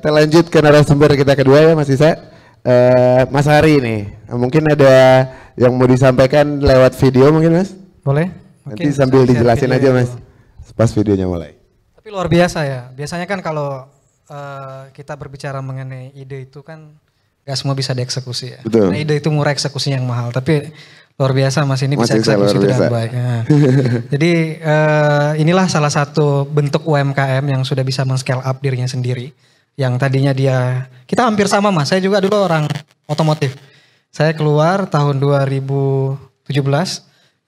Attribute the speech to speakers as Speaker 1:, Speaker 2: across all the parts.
Speaker 1: kita lanjut ke narasumber kita kedua ya Mas Isa. Mas Hari nih, mungkin ada yang mau disampaikan lewat video mungkin Mas?
Speaker 2: Boleh?
Speaker 1: Nanti sambil dijelasin aja Mas, pas videonya mulai.
Speaker 2: Tapi luar biasa ya, biasanya kan kalau kita berbicara mengenai ide itu kan gak semua bisa dieksekusi ya.
Speaker 1: Betul.
Speaker 2: Nah, ide itu murah, eksekusinya yang mahal, tapi luar biasa Mas ini bisa eksekusi itu dengan baik. Ya. Jadi inilah salah satu bentuk UMKM yang sudah bisa men-scale up dirinya sendiri. Yang tadinya kita hampir sama Mas, saya juga dulu orang otomotif. Saya keluar tahun 2017,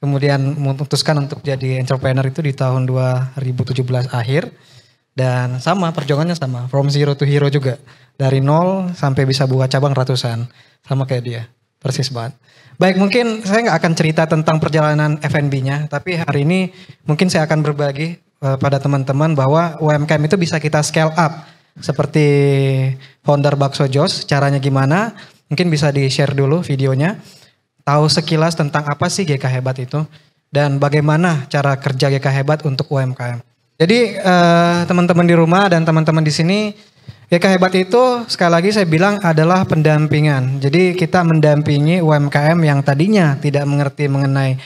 Speaker 2: kemudian memutuskan untuk jadi entrepreneur itu di tahun 2017 akhir. Dan sama, perjuangannya sama, from zero to hero juga. Dari nol sampai bisa buka cabang ratusan, sama kayak dia, persis banget. Baik, mungkin saya nggak akan cerita tentang perjalanan F&B-nya, tapi hari ini mungkin saya akan berbagi pada teman-teman bahwa UMKM itu bisa kita scale up. Seperti founder Bakso Jos, caranya gimana? Mungkin bisa di-share dulu videonya. Tahu sekilas tentang apa sih GK Hebat itu, dan bagaimana cara kerja GK Hebat untuk UMKM. Jadi teman-teman di rumah dan teman-teman di sini, GK Hebat itu sekali lagi saya bilang adalah pendampingan. Jadi kita mendampingi UMKM yang tadinya tidak mengerti mengenai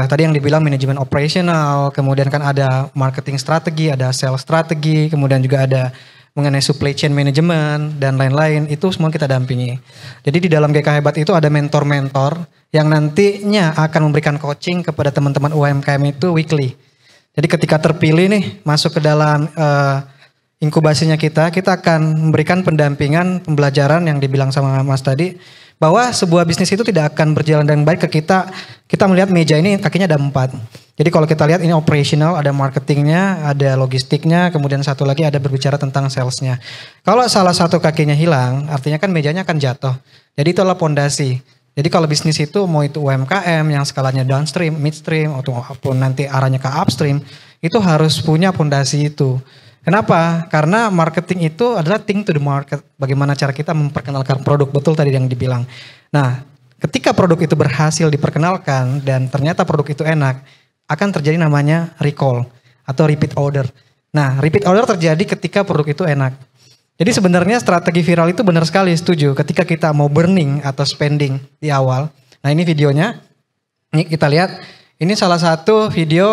Speaker 2: tadi yang dibilang manajemen operasional, kemudian kan ada marketing strategi, ada sales strategi, kemudian juga ada mengenai supply chain management dan lain-lain, itu semua kita dampingi. Jadi di dalam GK Hebat itu ada mentor-mentor yang nantinya akan memberikan coaching kepada teman-teman UMKM itu weekly. Jadi ketika terpilih nih masuk ke dalam inkubasinya kita akan memberikan pendampingan, pembelajaran yang dibilang sama Mas tadi, bahwa sebuah bisnis itu tidak akan berjalan dengan baik ke kita melihat meja ini kakinya ada 4. Jadi kalau kita lihat ini operational, ada marketingnya, ada logistiknya, kemudian satu lagi ada berbicara tentang salesnya. Kalau salah satu kakinya hilang, artinya kan mejanya akan jatuh. Jadi itulah pondasi. Jadi kalau bisnis itu mau itu UMKM yang skalanya downstream, midstream, ataupun nanti arahnya ke upstream, itu harus punya pondasi itu. Kenapa? Karena marketing itu adalah thing to the market. Bagaimana cara kita memperkenalkan produk, betul tadi yang dibilang. Nah, ketika produk itu berhasil diperkenalkan dan ternyata produk itu enak, akan terjadi namanya recall atau repeat order. Nah, repeat order terjadi ketika produk itu enak. Jadi sebenarnya strategi viral itu benar sekali, setuju. Ketika kita mau burning atau spending di awal. Nah, ini videonya. Ini kita lihat. Ini salah satu video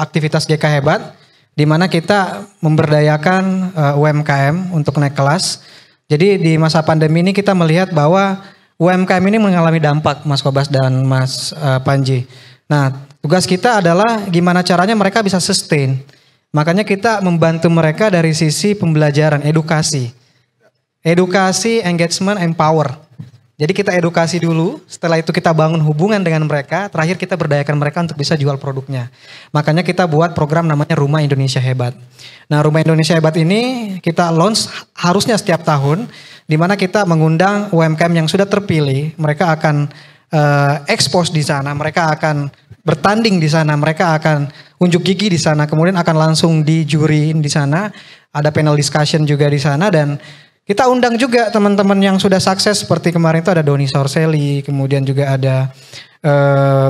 Speaker 2: aktivitas GK Hebat, di mana kita memberdayakan UMKM untuk naik kelas. Jadi di masa pandemi ini kita melihat bahwa UMKM ini mengalami dampak, Mas Kobas dan Mas Panji. Nah, tugas kita adalah gimana caranya mereka bisa sustain. Makanya kita membantu mereka dari sisi pembelajaran, edukasi. Edukasi, engagement, empower. Jadi kita edukasi dulu, setelah itu kita bangun hubungan dengan mereka, terakhir kita berdayakan mereka untuk bisa jual produknya. Makanya kita buat program namanya Rumah Indonesia Hebat. Nah, Rumah Indonesia Hebat ini kita launch harusnya setiap tahun, di mana kita mengundang UMKM yang sudah terpilih, mereka akan expose di sana, mereka akan bertanding di sana, mereka akan unjuk gigi di sana, kemudian akan langsung dijuriin di sana, ada panel discussion juga di sana, dan kita undang juga teman-teman yang sudah sukses seperti kemarin itu ada Doni Sorselli, kemudian juga ada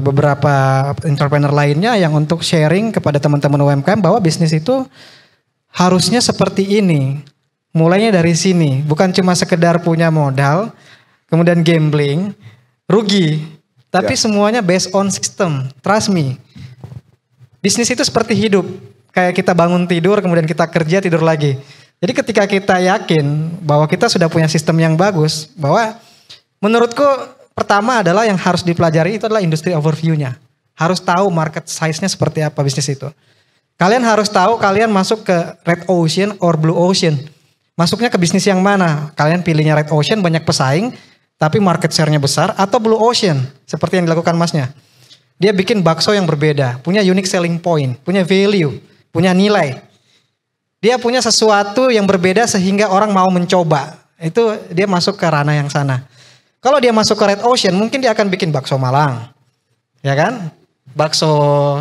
Speaker 2: beberapa entrepreneur lainnya yang untuk sharing kepada teman-teman UMKM bahwa bisnis itu harusnya seperti ini. Mulainya dari sini, bukan cuma sekedar punya modal, kemudian gambling, rugi. Tapi semuanya based on system, trust me. Bisnis itu seperti hidup, kayak kita bangun tidur, kemudian kita kerja, tidur lagi. Jadi ketika kita yakin bahwa kita sudah punya sistem yang bagus, bahwa menurutku pertama adalah yang harus dipelajari itu adalah industri overview-nya. Harus tahu market size-nya seperti apa bisnis itu. Kalian harus tahu kalian masuk ke red ocean or blue ocean. Masuknya ke bisnis yang mana? Kalian pilihnya red ocean, banyak pesaing, tapi market share-nya besar, atau blue ocean seperti yang dilakukan masnya. Dia bikin bakso yang berbeda, punya unique selling point, punya value, punya nilai. Dia punya sesuatu yang berbeda sehingga orang mau mencoba. Itu dia masuk ke ranah yang sana. Kalau dia masuk ke red ocean, mungkin dia akan bikin bakso Malang. Ya kan? Bakso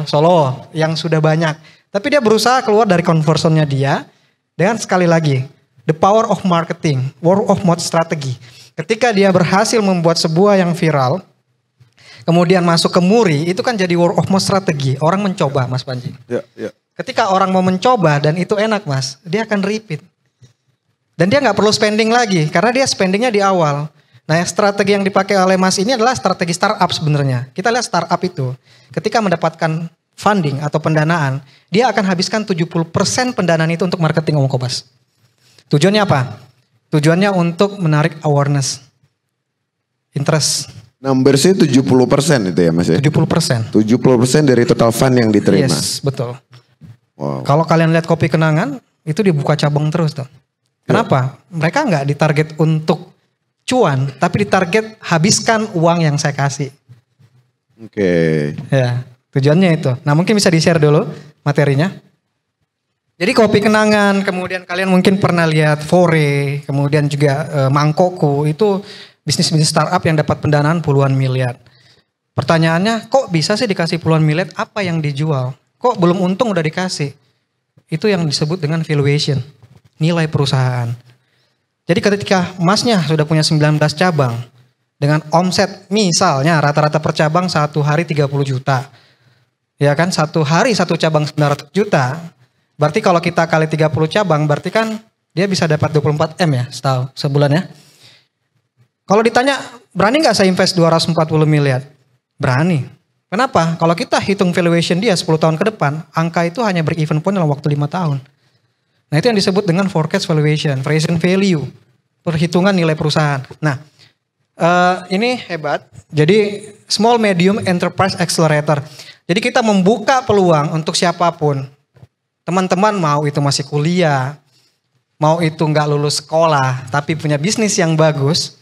Speaker 2: Solo yang sudah banyak. Tapi dia berusaha keluar dari conversionnya dia dengan sekali lagi, the power of marketing, word of mouth strategy. Ketika dia berhasil membuat sebuah yang viral, kemudian masuk ke Muri, itu kan jadi word of mouth strategi. Orang mencoba, Mas Panji.
Speaker 1: Ya.
Speaker 2: Ketika orang mau mencoba dan itu enak, Mas, dia akan repeat. Dan dia nggak perlu spending lagi karena dia spendingnya di awal. Nah, strategi yang dipakai oleh Mas ini adalah strategi startup sebenarnya. Kita lihat startup itu ketika mendapatkan funding atau pendanaan, dia akan habiskan 70% pendanaan itu untuk marketing Om Kobas. Tujuannya apa? Tujuannya untuk menarik awareness, interest.
Speaker 1: Numbersnya 70% itu ya Mas ya?
Speaker 2: 70%.
Speaker 1: 70% dari total fund yang diterima.
Speaker 2: Yes, betul.
Speaker 1: Wow.
Speaker 2: Kalau kalian lihat Kopi Kenangan, itu dibuka cabang terus tuh. Kenapa? Mereka nggak ditarget untuk cuan, tapi ditarget habiskan uang yang saya kasih.
Speaker 1: Oke.
Speaker 2: Ya, tujuannya itu. Nah mungkin bisa di-share dulu materinya. Jadi Kopi Kenangan, kemudian kalian mungkin pernah lihat Fore, kemudian juga Mangkokku, itu bisnis-bisnis startup yang dapat pendanaan puluhan miliar. Pertanyaannya, kok bisa sih dikasih puluhan miliar, apa yang dijual? Kok belum untung udah dikasih? Itu yang disebut dengan valuation, nilai perusahaan. Jadi ketika Masnya sudah punya 19 cabang, dengan omset misalnya rata-rata per cabang satu hari 30 juta. Ya kan, satu hari satu cabang 900 juta. Berarti kalau kita kali 30 cabang, berarti kan dia bisa dapat 24 M ya sebulan ya. Kalau ditanya, berani nggak saya invest 240 miliar? Berani. Kenapa? Kalau kita hitung valuation dia 10 tahun ke depan, angka itu hanya break even point dalam waktu 5 tahun. Nah itu yang disebut dengan forecast valuation, present value, perhitungan nilai perusahaan. Nah ini hebat, jadi small medium enterprise accelerator. Jadi kita membuka peluang untuk siapapun. Teman-teman mau itu masih kuliah, mau itu nggak lulus sekolah, tapi punya bisnis yang bagus,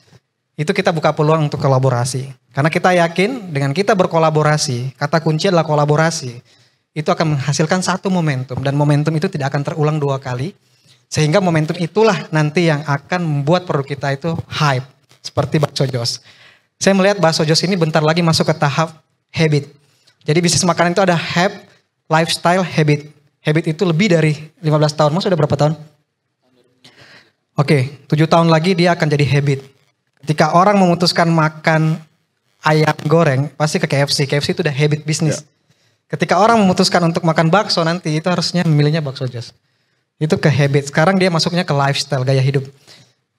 Speaker 2: itu kita buka peluang untuk kolaborasi. Karena kita yakin dengan kita berkolaborasi, kata kunci adalah kolaborasi, itu akan menghasilkan satu momentum. Dan momentum itu tidak akan terulang 2 kali. Sehingga momentum itulah nanti yang akan membuat produk kita itu hype. Seperti bakso Jos. Saya melihat bakso Jos ini bentar lagi masuk ke tahap habit. Jadi bisnis makanan itu ada lifestyle, habit. Habit itu lebih dari 15 tahun. Mas sudah berapa tahun? Oke, 7 tahun lagi dia akan jadi habit. Ketika orang memutuskan makan ayam goreng, pasti ke KFC. KFC itu udah habit bisnis. Ketika orang memutuskan untuk makan bakso nanti, itu harusnya memilihnya bakso Jos. Itu ke habit. Sekarang dia masuknya ke lifestyle, gaya hidup.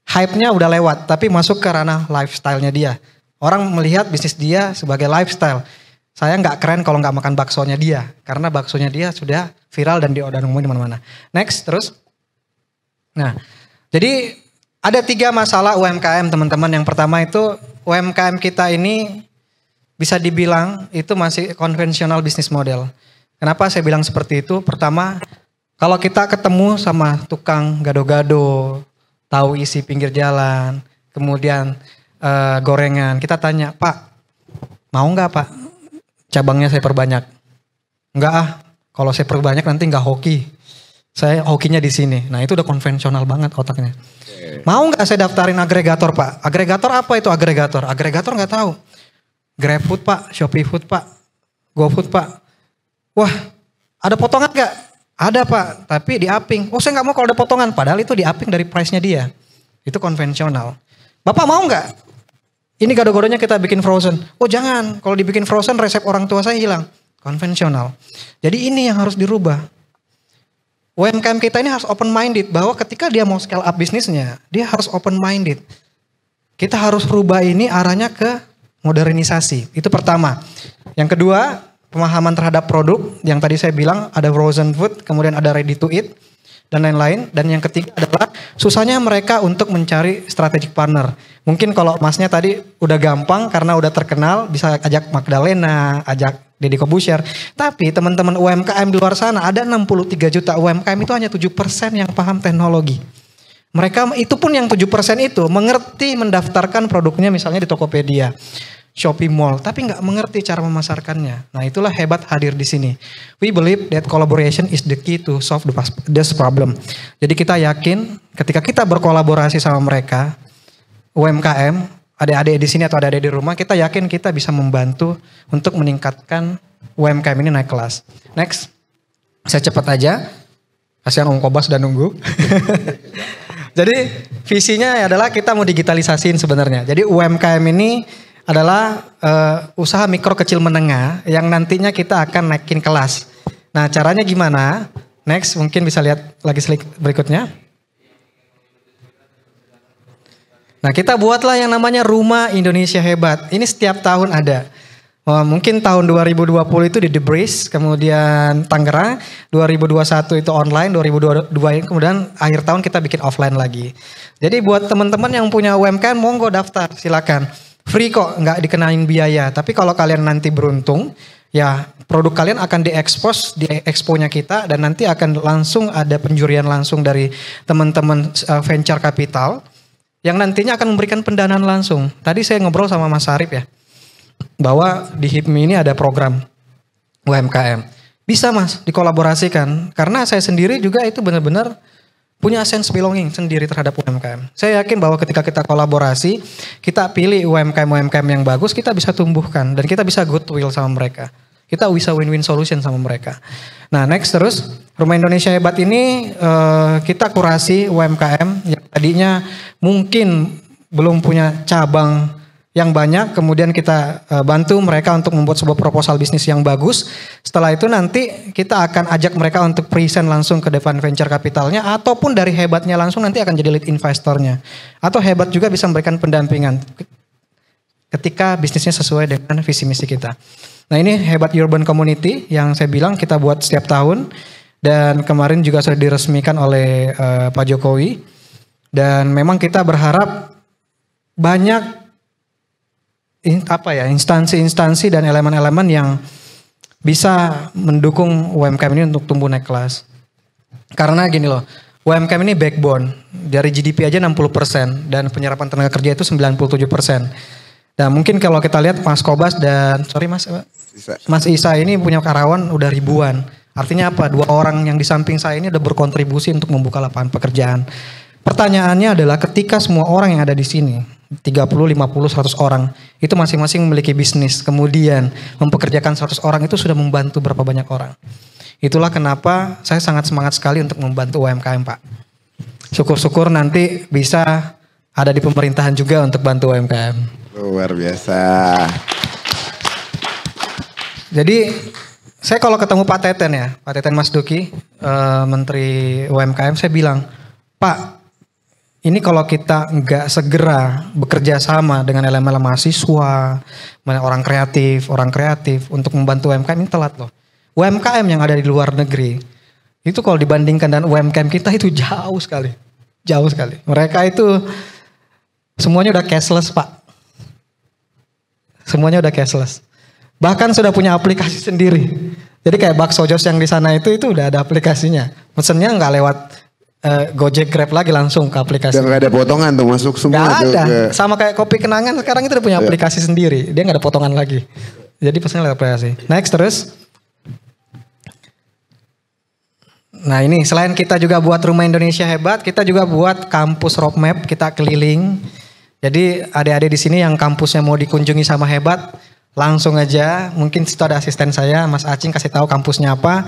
Speaker 2: Hype-nya udah lewat, tapi masuk ke ranah lifestyle-nya dia. Orang melihat bisnis dia sebagai lifestyle. Saya nggak keren kalau nggak makan baksonya dia. Karena baksonya dia sudah viral dan dia udah nemuin di mana-mana. Next, terus. Nah, jadi ada 3 masalah UMKM teman-teman. Yang pertama itu UMKM kita ini bisa dibilang itu masih konvensional bisnis model. Kenapa saya bilang seperti itu? Pertama, kalau kita ketemu sama tukang gado-gado, tahu isi pinggir jalan, kemudian gorengan, kita tanya, Pak, mau nggak Pak cabangnya saya perbanyak? Enggak ah, kalau saya perbanyak nanti nggak hoki. Saya hokinya di sini. Nah itu udah konvensional banget otaknya. Mau nggak saya daftarin agregator Pak? Agregator apa itu agregator? Agregator nggak tahu. GrabFood Pak, Shopee Food Pak, GoFood Pak. Wah, ada potongan nggak? Ada Pak, tapi di upping. Oh saya nggak mau kalau ada potongan, padahal itu di upping dari price-nya dia. Itu konvensional. Bapak mau nggak? Ini gado-gadonya kita bikin frozen. Oh jangan, kalau dibikin frozen resep orang tua saya hilang. Konvensional. Jadi ini yang harus dirubah. UMKM kita ini harus open minded bahwa ketika dia mau scale up bisnisnya, dia harus open minded. Kita harus rubah ini arahnya ke modernisasi. Itu pertama. Yang kedua, pemahaman terhadap produk yang tadi saya bilang ada frozen food, kemudian ada ready to eat dan lain-lain. Dan yang ketiga adalah susahnya mereka untuk mencari strategic partner. Mungkin kalau Masnya tadi udah gampang karena udah terkenal, bisa ajak Magdalena, ajak Deddy Corbuzier. Tapi teman-teman UMKM di luar sana ada 63 juta UMKM itu hanya 7% yang paham teknologi. Mereka itu pun yang 7% itu mengerti mendaftarkan produknya misalnya di Tokopedia, Shopee Mall, tapi nggak mengerti cara memasarkannya. Nah itulah hebat hadir di sini. We believe that collaboration is the key to solve this problem. Jadi kita yakin ketika kita berkolaborasi sama mereka, UMKM, adik-adik di sini atau adik-adik di rumah, kita yakin kita bisa membantu untuk meningkatkan UMKM ini naik kelas. Next, saya cepat aja. Kasihan Om Kobas sudah nunggu. Jadi visinya adalah kita mau digitalisasiin sebenarnya. Jadi UMKM ini adalah usaha mikro kecil menengah yang nantinya kita akan naikin kelas. Nah caranya gimana? Next mungkin bisa lihat lagi slide berikutnya. Nah kita buatlah yang namanya Rumah Indonesia Hebat. Ini setiap tahun ada. Mungkin tahun 2020 itu di The Breeze, kemudian Tangerang, 2021 itu online, 2022 kemudian akhir tahun kita bikin offline lagi. Jadi buat teman-teman yang punya UMKM monggo daftar, silakan. Free kok, nggak dikenain biaya. Tapi kalau kalian nanti beruntung, ya produk kalian akan diekspos di expo-nya kita dan nanti akan langsung ada penjurian langsung dari teman-teman venture capital yang nantinya akan memberikan pendanaan langsung. Tadi saya ngobrol sama Mas Arif ya, bahwa di HIPMI ini ada program UMKM. Bisa Mas dikolaborasikan, karena saya sendiri juga itu benar-benar punya sense belonging sendiri terhadap UMKM. Saya yakin bahwa ketika kita kolaborasi, kita pilih UMKM yang bagus, kita bisa tumbuhkan dan kita bisa goodwill sama mereka. Kita bisa win-win solution sama mereka. Nah next terus, Rumah Indonesia Hebat ini kita kurasi UMKM yang tadinya mungkin belum punya cabang yang banyak, kemudian kita bantu mereka untuk membuat sebuah proposal bisnis yang bagus. Setelah itu nanti kita akan ajak mereka untuk present langsung ke depan venture capitalnya, ataupun dari Hebatnya langsung nanti akan jadi lead investornya. Atau Hebat juga bisa memberikan pendampingan ketika bisnisnya sesuai dengan visi misi kita. Nah ini Hebat Urban Community yang saya bilang kita buat setiap tahun, dan kemarin juga sudah diresmikan oleh Pak Jokowi. Dan memang kita berharap banyak instansi-instansi dan elemen-elemen yang bisa mendukung UMKM ini untuk tumbuh naik kelas. Karena gini loh, UMKM ini backbone. Dari GDP aja 60% dan penyerapan tenaga kerja itu 97%. Dan mungkin kalau kita lihat Mas Kobas dan Mas Isa ini punya karyawan udah ribuan. Artinya apa? 2 orang yang di samping saya ini udah berkontribusi untuk membuka lapangan pekerjaan. Pertanyaannya adalah ketika semua orang yang ada di sini 30, 50, 100 orang itu masing-masing memiliki bisnis, kemudian mempekerjakan 100 orang, itu sudah membantu berapa banyak orang. Itulah kenapa saya sangat semangat sekali untuk membantu UMKM Pak. Syukur-syukur nanti bisa ada di pemerintahan juga untuk bantu UMKM.
Speaker 1: Luar biasa.
Speaker 2: Jadi saya kalau ketemu Pak Teten ya, Pak Teten Mas Duki, Menteri UMKM, saya bilang, Pak, ini kalau kita nggak segera bekerja sama dengan elemen mahasiswa, orang kreatif untuk membantu UMKM, ini telat loh. UMKM yang ada di luar negeri, itu kalau dibandingkan dengan UMKM kita itu jauh sekali. Jauh sekali. Mereka itu semuanya udah cashless Pak. Semuanya udah cashless. Bahkan sudah punya aplikasi sendiri. Jadi kayak bakso Jos yang di sana itu udah ada aplikasinya. Mesennya nggak lewat Gojek, Grab lagi langsung ke aplikasi.
Speaker 1: Dan gak ada potongan tuh masuk semua.
Speaker 2: Gak ada. Sama kayak Kopi Kenangan sekarang itu udah punya aplikasi sendiri. Dia gak ada potongan lagi. Jadi pesannya lewat aplikasi. Next terus. Nah ini selain kita juga buat Rumah Indonesia Hebat, kita juga buat kampus roadmap, kita keliling. Jadi adik-adik di sini yang kampusnya mau dikunjungi sama Hebat, langsung aja. Mungkin situ ada asisten saya, Mas Acing, kasih tahu kampusnya apa.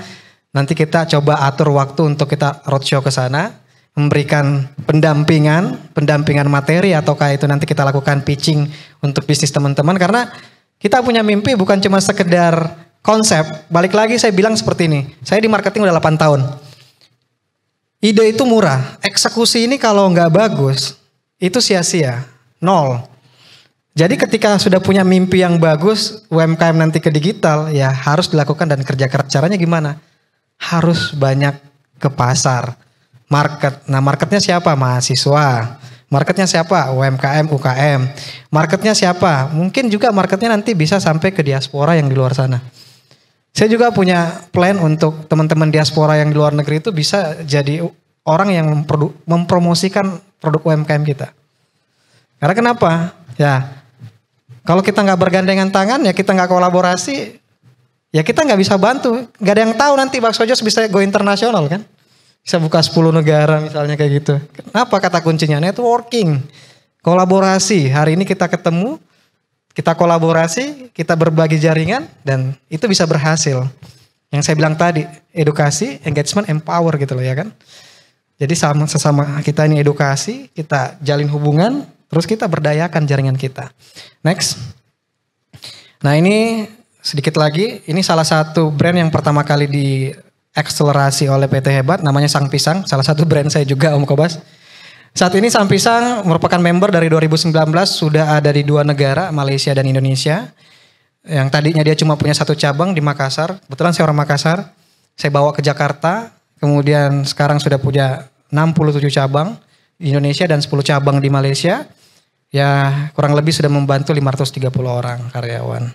Speaker 2: Nanti kita coba atur waktu untuk kita roadshow ke sana, memberikan pendampingan materi, ataukah itu nanti kita lakukan pitching untuk bisnis teman-teman. Karena kita punya mimpi bukan cuma sekedar konsep. Balik lagi saya bilang seperti ini, saya di marketing udah 8 tahun. Ide itu murah, eksekusi ini kalau nggak bagus, itu sia-sia, 0. Jadi ketika sudah punya mimpi yang bagus, UMKM nanti ke digital, ya harus dilakukan dan kerja keras. Caranya gimana? Harus banyak ke pasar, market. Nah marketnya siapa? Mahasiswa. Marketnya siapa? UMKM, UKM. Marketnya siapa? Mungkin juga marketnya nanti bisa sampai ke diaspora yang di luar sana. Saya juga punya plan untuk teman-teman diaspora yang di luar negeri itu bisa jadi orang yang mempromosikan produk UMKM kita. Karena kenapa? Ya kalau kita nggak bergandengan tangan, ya kita nggak kolaborasi, ya kita nggak bisa bantu. Gak ada yang tahu nanti Bakso Jos bisa go internasional kan. Bisa buka 10 negara misalnya kayak gitu. Kenapa kata kuncinya? Networking. Kolaborasi. Hari ini kita ketemu, kita kolaborasi, kita berbagi jaringan, dan itu bisa berhasil. Yang saya bilang tadi, edukasi, engagement, empower gitu loh ya kan. Jadi sesama kita ini edukasi, kita jalin hubungan, terus kita berdayakan jaringan kita. Next. Nah ini sedikit lagi, ini salah satu brand yang pertama kali diakselerasi oleh PT Hebat, namanya Sang Pisang, salah satu brand saya juga Om Kobas. Saat ini Sampisang merupakan member dari 2019, sudah ada di 2 negara, Malaysia dan Indonesia. Yang tadinya dia cuma punya 1 cabang di Makassar. Kebetulan saya orang Makassar. Saya bawa ke Jakarta. Kemudian sekarang sudah punya 67 cabang di Indonesia dan 10 cabang di Malaysia. Ya kurang lebih sudah membantu 530 orang karyawan.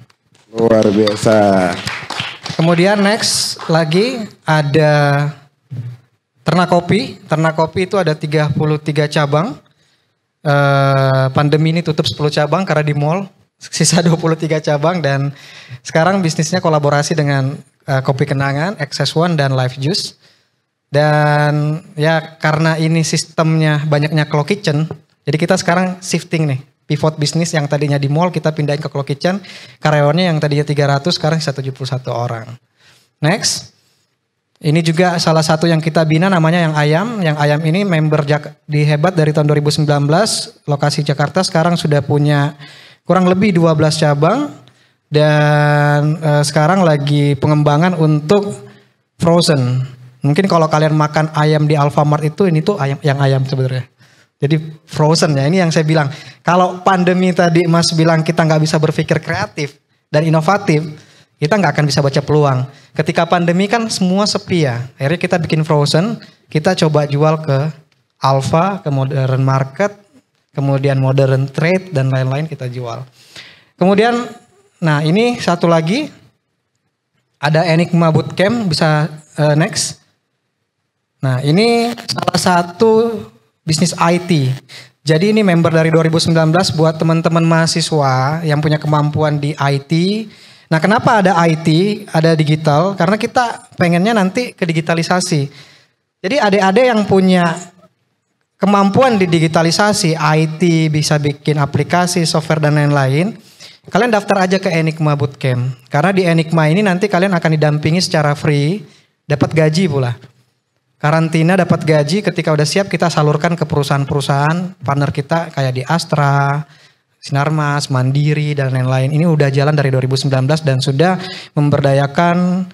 Speaker 1: Luar biasa.
Speaker 2: Kemudian next lagi ada Ternak Kopi. Ternak Kopi itu ada 33 cabang. Pandemi ini tutup 10 cabang karena di mall. Sisa 23 cabang dan sekarang bisnisnya kolaborasi dengan Kopi Kenangan, Access One dan Live Juice. Dan ya karena ini sistemnya banyaknya Cloud Kitchen, jadi kita sekarang shifting nih. Pivot bisnis yang tadinya di mall kita pindahin ke Cloud Kitchen. Karyawannya yang tadinya 300 sekarang 171 orang. Next. Ini juga salah satu yang kita bina namanya Yang Ayam. Yang Ayam ini member di Hebat dari tahun 2019. Lokasi Jakarta sekarang sudah punya kurang lebih 12 cabang. Dan sekarang lagi pengembangan untuk frozen. Mungkin kalau kalian makan ayam di Alfamart itu ini tuh ayam Yang Ayam sebenarnya. Jadi frozen ya, ini yang saya bilang. Kalau pandemi tadi Mas bilang kita nggak bisa berpikir kreatif dan inovatif, kita nggak akan bisa baca peluang. Ketika pandemi kan semua sepi ya. Akhirnya kita bikin frozen, kita coba jual ke Alfa, ke modern market, kemudian modern trade dan lain-lain kita jual. Kemudian, nah ini satu lagi, ada Enigma Bootcamp, bisa next. Nah ini salah satu bisnis IT. Jadi ini member dari 2019 buat teman-teman mahasiswa yang punya kemampuan di IT. Nah kenapa ada IT, ada digital? Karena kita pengennya nanti ke digitalisasi. Jadi adik-adik yang punya kemampuan di digitalisasi, IT, bisa bikin aplikasi, software dan lain-lain. Kalian daftar aja ke Enigma Bootcamp. Karena di Enigma ini nanti kalian akan didampingi secara free, dapat gaji pula. Karantina dapat gaji, ketika udah siap kita salurkan ke perusahaan-perusahaan partner kita kayak di Astra, Sinarmas, Mandiri dan lain-lain. Ini udah jalan dari 2019 dan sudah memberdayakan,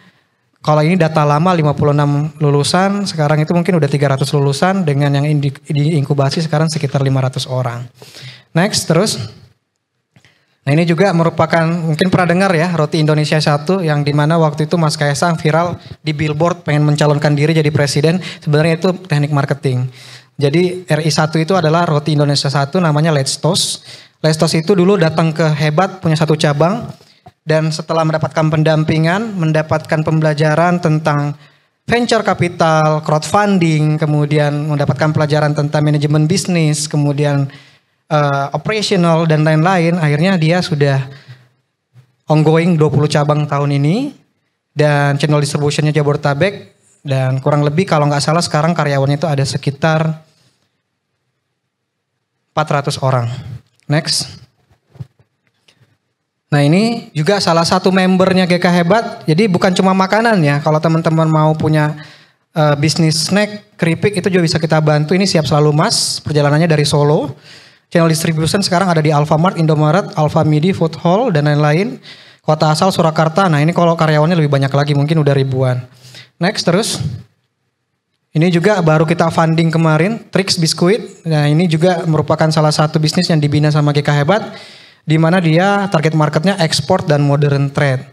Speaker 2: kalau ini data lama 56 lulusan, sekarang itu mungkin udah 300 lulusan dengan yang di inkubasi sekarang sekitar 500 orang. Next terus. Nah ini juga merupakan, mungkin pernah dengar ya, Roti Indonesia 1 yang dimana waktu itu Mas Kaisang viral di billboard pengen mencalonkan diri jadi presiden. Sebenarnya itu teknik marketing. Jadi RI1 itu adalah Roti Indonesia 1 namanya Let's Toast. Let's Toast itu dulu datang ke Hebat punya 1 cabang. Dan setelah mendapatkan pendampingan, mendapatkan pembelajaran tentang venture capital, crowdfunding, kemudian mendapatkan pelajaran tentang manajemen bisnis, kemudian operational dan lain-lain, akhirnya dia sudah ongoing 20 cabang tahun ini dan channel distributionnya Jabodetabek dan kurang lebih kalau nggak salah sekarang karyawannya itu ada sekitar 400 orang. Next. Nah ini juga salah satu membernya GK Hebat, jadi bukan cuma makanan ya, kalau teman-teman mau punya bisnis snack, keripik itu juga bisa kita bantu, ini Siap Selalu Mas, perjalanannya dari Solo. Channel distribution sekarang ada di Alfamart, Indomaret, Alfamidi, Food Hall, dan lain-lain. Kota asal Surakarta, nah ini kalau karyawannya lebih banyak lagi, mungkin udah ribuan. Next terus. Ini juga baru kita funding kemarin, Trix Biskuit. Nah ini juga merupakan salah satu bisnis yang dibina sama GK Hebat. Di mana dia target marketnya ekspor dan modern trade.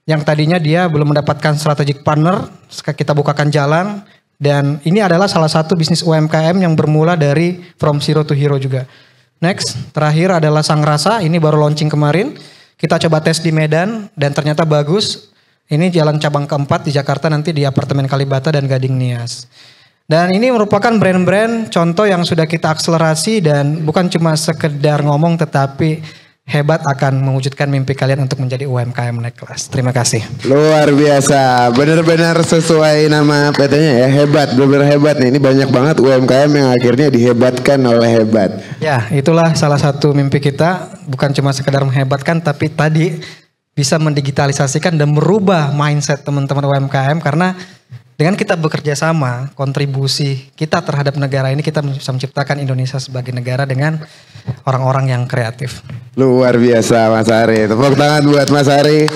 Speaker 2: Yang tadinya dia belum mendapatkan strategic partner, kita bukakan jalan. Dan ini adalah salah satu bisnis UMKM yang bermula dari from zero to hero juga. Next, terakhir adalah Sang Rasa, ini baru launching kemarin. Kita coba tes di Medan dan ternyata bagus. Ini jalan cabang keempat di Jakarta nanti di apartemen Kalibata dan Gading Nias. Dan ini merupakan brand-brand contoh yang sudah kita akselerasi dan bukan cuma sekedar ngomong tetapi Hebat akan mewujudkan mimpi kalian untuk menjadi UMKM naik kelas. Terima kasih.
Speaker 1: Luar biasa, benar-benar sesuai nama PT-nya ya, Hebat, benar-benar hebat nih. Ini banyak banget UMKM yang akhirnya dihebatkan oleh Hebat.
Speaker 2: Ya, itulah salah satu mimpi kita, bukan cuma sekedar menghebatkan, tapi tadi bisa mendigitalisasikan dan merubah mindset teman-teman UMKM karena dengan kita bekerja sama, kontribusi kita terhadap negara ini, kita bisa menciptakan Indonesia sebagai negara dengan orang-orang yang kreatif.
Speaker 1: Luar biasa Mas Ari. Tepuk tangan buat Mas Ari.